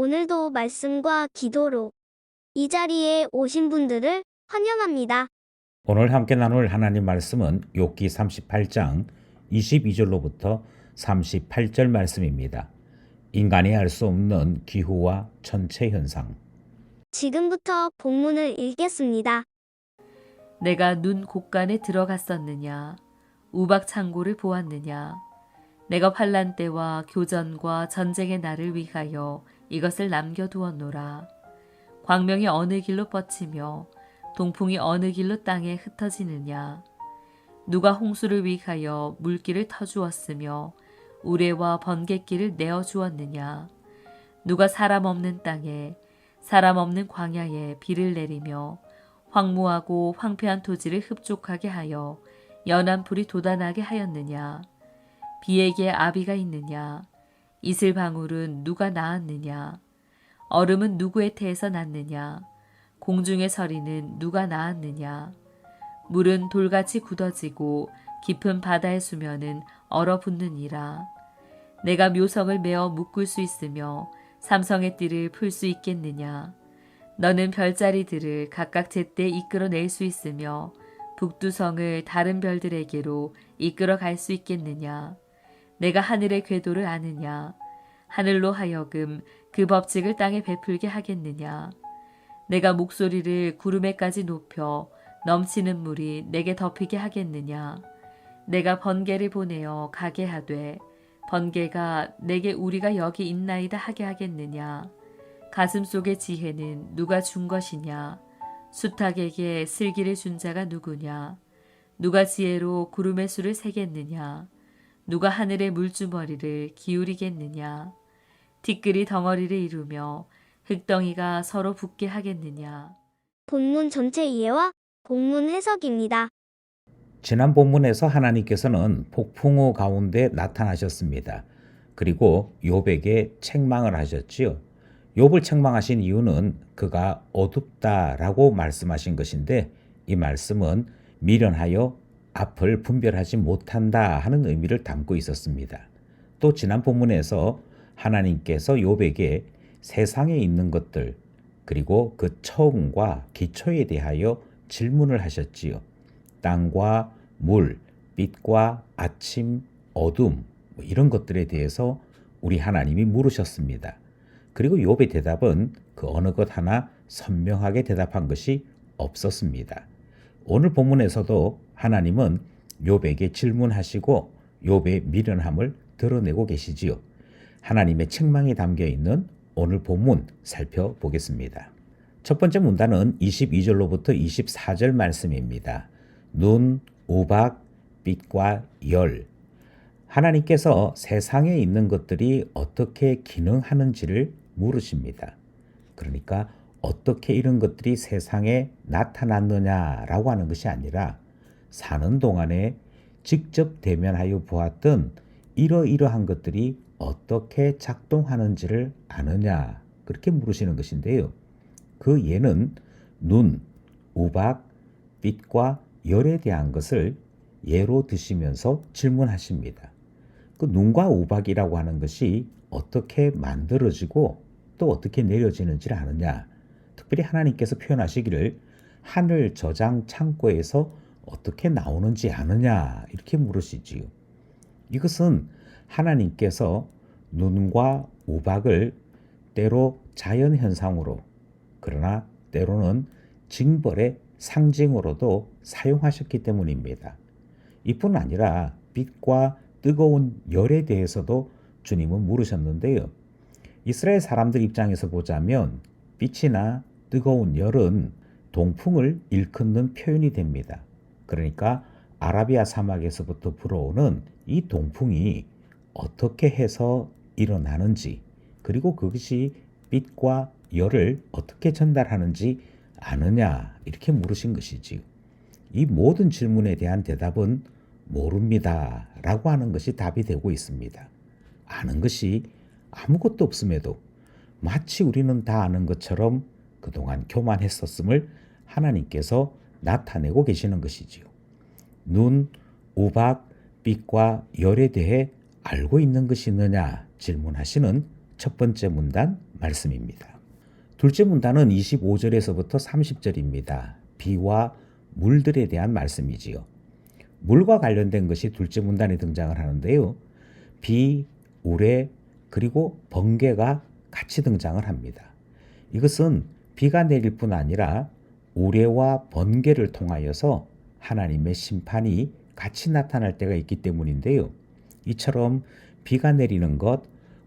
오늘도 말씀과 기도로 이 자리에 오신 분들을 환영합니다. 오늘 함께 나눌 하나님 말씀은 욥기 38장 22절로부터 38절 말씀입니다. 인간이 알 수 없는 기후와 천체 현상. 지금부터 본문을 읽겠습니다. 내가 눈 곳간에 들어갔었느냐? 우박 창고를 보았느냐? 내가 환난 때와 교전과 전쟁의 날을 위하여 이것을 남겨두었노라. 광명이 어느 길로 뻗치며 동풍이 어느 길로 땅에 흩어지느냐? 누가 홍수를 위하여 물길을 터주었으며 우레와 번갯길을 내어주었느냐? 누가 사람 없는 땅에 사람 없는 광야에 비를 내리며 황무하고 황폐한 토지를 흡족하게 하여 연한 풀이 돋아나게 하였느냐? 비에게 아비가 있느냐? 이슬방울은 누가 낳았느냐? 얼음은 누구의 태에서 났느냐? 공중의 서리는 누가 낳았느냐? 물은 돌같이 굳어지고 깊은 바다의 수면은 얼어붙느니라. 내가 묘성을 메어 묶을 수 있으며 삼성의 띠를 풀 수 있겠느냐? 너는 별자리들을 각각 제때 이끌어낼 수 있으며 북두성을 다른 별들에게로 이끌어 갈 수 있겠느냐? 내가 하늘의 궤도를 아느냐? 하늘로 하여금 그 법칙을 땅에 베풀게 하겠느냐? 내가 목소리를 구름에까지 높여 넘치는 물이 내게 덮이게 하겠느냐? 내가 번개를 보내어 가게 하되 번개가 내게 우리가 여기 있나이다 하게 하겠느냐? 가슴 속의 지혜는 누가 준 것이냐? 수탉에게 슬기를 준 자가 누구냐? 누가 지혜로 구름의 수를 세겠느냐? 누가 하늘의 물주머리를 기울이겠느냐? 티끌이 덩어리를 이루며 흙덩이가 서로 붙게 하겠느냐? 본문 전체 이해와 본문 해석입니다. 지난 본문에서 하나님께서는 폭풍우 가운데 나타나셨습니다. 그리고 욥에게 책망을 하셨지요. 욥을 책망하신 이유는 그가 어둡다라고 말씀하신 것인데 이 말씀은 미련하여 앞을 분별하지 못한다 하는 의미를 담고 있었습니다. 또 지난 본문에서 하나님께서 욥에게 세상에 있는 것들 그리고 그 처음과 기초에 대하여 질문을 하셨지요. 땅과 물, 빛과 아침, 어둠 이런 것들에 대해서 우리 하나님이 물으셨습니다. 그리고 욥의 대답은 그 어느 것 하나 선명하게 대답한 것이 없었습니다. 오늘 본문에서도 하나님은 욥에게 질문하시고 욥의 미련함을 드러내고 계시지요. 하나님의 책망이 담겨 있는 오늘 본문 살펴보겠습니다. 첫 번째 문단은 22절로부터 24절 말씀입니다. 눈, 우박, 빛과 열. 하나님께서 세상에 있는 것들이 어떻게 기능하는지를 물으십니다. 그러니까 어떻게 이런 것들이 세상에 나타났느냐라고 하는 것이 아니라 사는 동안에 직접 대면하여 보았던 이러이러한 것들이 어떻게 작동하는지를 아느냐 그렇게 물으시는 것인데요. 그 예는 눈, 우박, 빛과 열에 대한 것을 예로 드시면서 질문하십니다. 그 눈과 우박이라고 하는 것이 어떻게 만들어지고 또 어떻게 내려지는지를 아느냐. 특별히 하나님께서 표현하시기를 하늘 저장 창고에서 어떻게 나오는지 아느냐 이렇게 물으시지요. 이것은 하나님께서 눈과 우박을 때로 자연현상으로 그러나 때로는 징벌의 상징으로도 사용하셨기 때문입니다. 이뿐 아니라 빛과 뜨거운 열에 대해서도 주님은 물으셨는데요. 이스라엘 사람들 입장에서 보자면 빛이나 뜨거운 열은 동풍을 일컫는 표현이 됩니다. 그러니까 아라비아 사막에서부터 불어오는 이 동풍이 어떻게 해서 일어나는지 그리고 그것이 빛과 열을 어떻게 전달하는지 아느냐 이렇게 물으신 것이지요. 이 모든 질문에 대한 대답은 모릅니다 라고 하는 것이 답이 되고 있습니다. 아는 것이 아무것도 없음에도 마치 우리는 다 아는 것처럼 그동안 교만했었음을 하나님께서 나타내고 계시는 것이지요. 눈, 우박, 빛과 열에 대해 알고 있는 것이 있느냐 질문하시는 첫 번째 문단 말씀입니다. 둘째 문단은 25절에서부터 30절입니다. 비와 물들에 대한 말씀이지요. 물과 관련된 것이 둘째 문단에 등장을 하는데요. 비, 우레, 그리고 번개가 같이 등장을 합니다. 이것은 비가 내릴 뿐 아니라 우레와 번개를 통하여서 하나님의 심판이 같이 나타날 때가 있기 때문인데요. 이처럼 비가 내리는 것,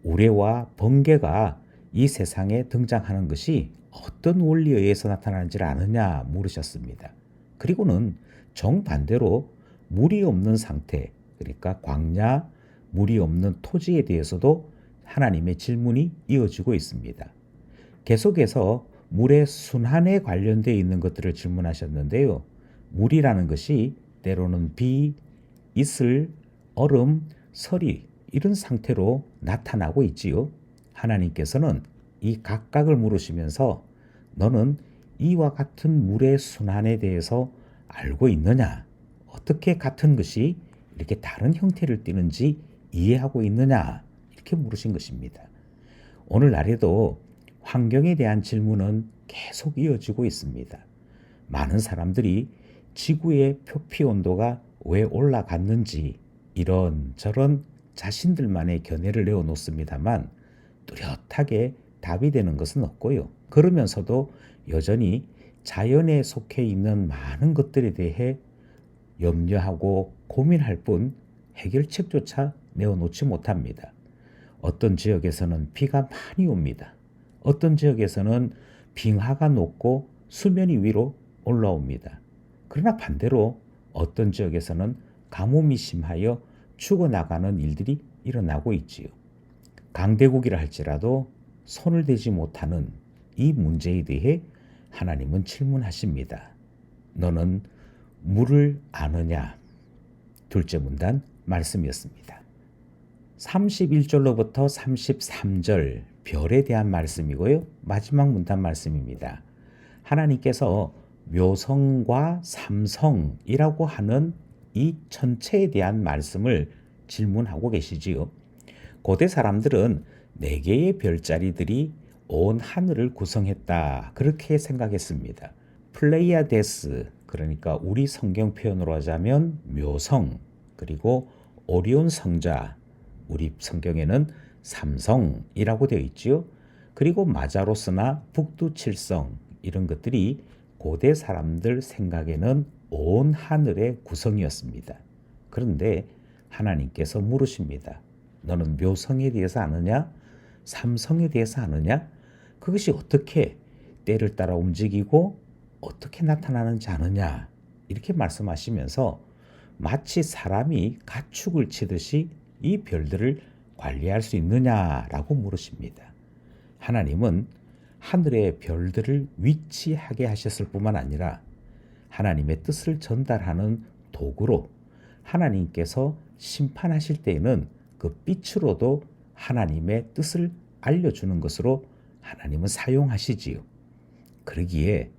우레와 번개가 이 세상에 등장하는 것이 어떤 원리에 의해서 나타나는지를 아느냐 물으셨습니다. 그리고는 정반대로 물이 없는 상태, 그러니까 광야, 물이 없는 토지에 대해서도 하나님의 질문이 이어지고 있습니다. 계속해서 물의 순환에 관련되어 있는 것들을 질문하셨는데요. 물이라는 것이 때로는 비, 이슬, 얼음, 서리 이런 상태로 나타나고 있지요. 하나님께서는 이 각각을 물으시면서 너는 이와 같은 물의 순환에 대해서 알고 있느냐? 어떻게 같은 것이 이렇게 다른 형태를 띠는지 이해하고 있느냐? 이렇게 물으신 것입니다. 오늘날에도 환경에 대한 질문은 계속 이어지고 있습니다. 많은 사람들이 지구의 표피 온도가 왜 올라갔는지 이런저런 자신들만의 견해를 내어놓습니다만 뚜렷하게 답이 되는 것은 없고요. 그러면서도 여전히 자연에 속해 있는 많은 것들에 대해 염려하고 고민할 뿐 해결책조차 내어놓지 못합니다. 어떤 지역에서는 비가 많이 옵니다. 어떤 지역에서는 빙하가 녹고 수면이 위로 올라옵니다. 그러나 반대로 어떤 지역에서는 가뭄이 심하여 죽어나가는 일들이 일어나고 있지요. 강대국이라 할지라도 손을 대지 못하는 이 문제에 대해 하나님은 질문하십니다. 너는 물을 아느냐? 둘째 문단 말씀이었습니다. 31절로부터 33절 별에 대한 말씀이고요. 마지막 문단 말씀입니다. 하나님께서 묘성과 삼성이라고 하는 이 천체에 대한 말씀을 질문하고 계시지요. 고대 사람들은 4개의 별자리들이 온 하늘을 구성했다. 그렇게 생각했습니다. 플레이아데스, 그러니까 우리 성경 표현으로 하자면 묘성, 그리고 오리온 성자, 우리 성경에는 삼성이라고 되어 있지요. 그리고 마자로스나 북두칠성 이런 것들이 고대 사람들 생각에는 온 하늘의 구성이었습니다. 그런데 하나님께서 물으십니다. 너는 묘성에 대해서 아느냐? 삼성에 대해서 아느냐? 그것이 어떻게 때를 따라 움직이고 어떻게 나타나는지 아느냐? 이렇게 말씀하시면서 마치 사람이 가축을 치듯이 이 별들을 관리할 수 있느냐라고 물으십니다. 하나님은 하늘의 별들을 위치하게 하셨을 뿐만 아니라 하나님의 뜻을 전달하는 도구로 하나님께서 심판하실 때에는 그 빛으로도 하나님의 뜻을 알려주는 것으로 하나님은 사용하시지요. 그러기에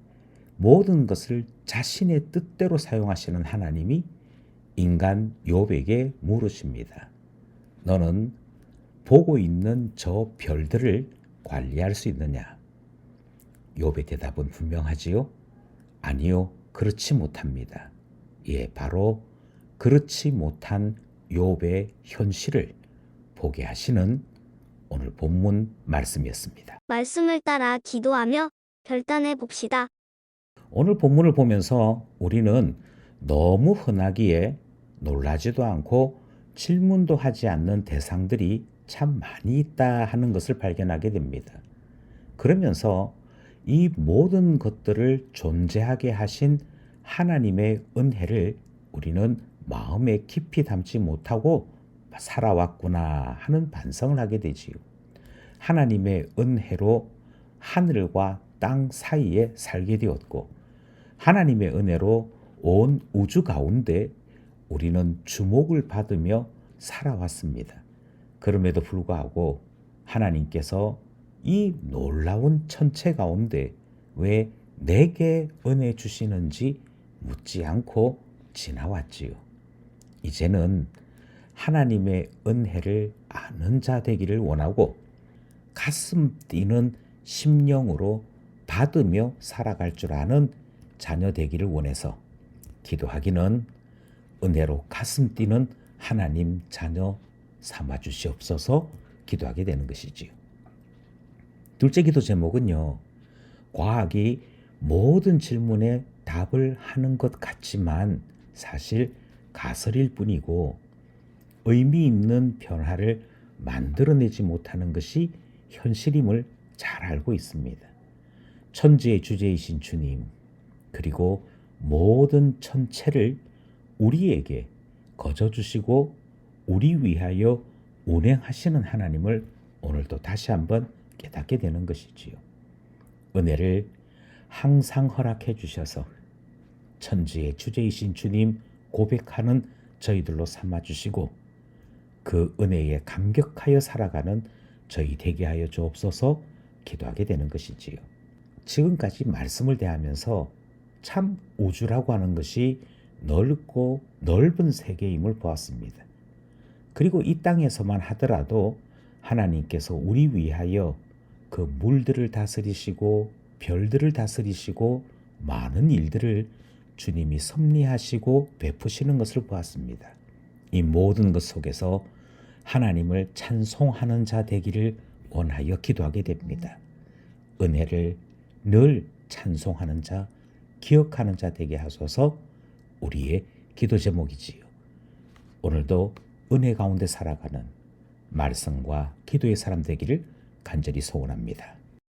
모든 것을 자신의 뜻대로 사용하시는 하나님이 인간 욥에게 물으십니다. 너는 보고 있는 저 별들을 관리할 수 있느냐? 욥의 대답은 분명하지요. 아니요, 그렇지 못합니다. 예, 바로 그렇지 못한 욥의 현실을 보게 하시는 오늘 본문 말씀이었습니다. 말씀을 따라 기도하며 결단해 봅시다. 오늘 본문을 보면서 우리는 너무 흔하기에 놀라지도 않고 질문도 하지 않는 대상들이 참 많이 있다 하는 것을 발견하게 됩니다. 그러면서 이 모든 것들을 존재하게 하신 하나님의 은혜를 우리는 마음에 깊이 담지 못하고 살아왔구나 하는 반성을 하게 되지요. 하나님의 은혜로 하늘과 땅 사이에 살게 되었고 하나님의 은혜로 온 우주 가운데 우리는 주목을 받으며 살아왔습니다. 그럼에도 불구하고 하나님께서 이 놀라운 천체 가운데 왜 내게 은혜 주시는지 묻지 않고 지나왔지요. 이제는 하나님의 은혜를 아는 자 되기를 원하고 가슴 뛰는 심령으로 받으며 살아갈 줄 아는 자녀 되기를 원해서 기도하기는 은혜로 가슴 뛰는 하나님 자녀 삼아 주시옵소서 기도하게 되는 것이지요. 둘째 기도 제목은요. 과학이 모든 질문에 답을 하는 것 같지만 사실 가설일 뿐이고 의미 있는 변화를 만들어내지 못하는 것이 현실임을 잘 알고 있습니다. 천지의 주제이신 주님, 그리고 모든 천체를 우리에게 거저주시고 우리 위하여 운행하시는 하나님을 오늘도 다시 한번 깨닫게 되는 것이지요. 은혜를 항상 허락해 주셔서 천지의 주제이신 주님 고백하는 저희들로 삼아주시고 그 은혜에 감격하여 살아가는 저희 되게 하여 주옵소서 기도하게 되는 것이지요. 지금까지 말씀을 대하면서 참 우주라고 하는 것이 넓고 넓은 세계임을 보았습니다. 그리고 이 땅에서만 하더라도 하나님께서 우리 위하여 그 물들을 다스리시고 별들을 다스리시고 많은 일들을 주님이 섭리하시고 베푸시는 것을 보았습니다. 이 모든 것 속에서 하나님을 찬송하는 자 되기를 원하여 기도하게 됩니다. 은혜를 늘 찬송하는 자, 기억하는 자 되게 하소서 우리의 기도 제목이지요. 오늘도 은혜 가운데 살아가는 말씀과 기도의 사람 되기를 간절히 소원합니다.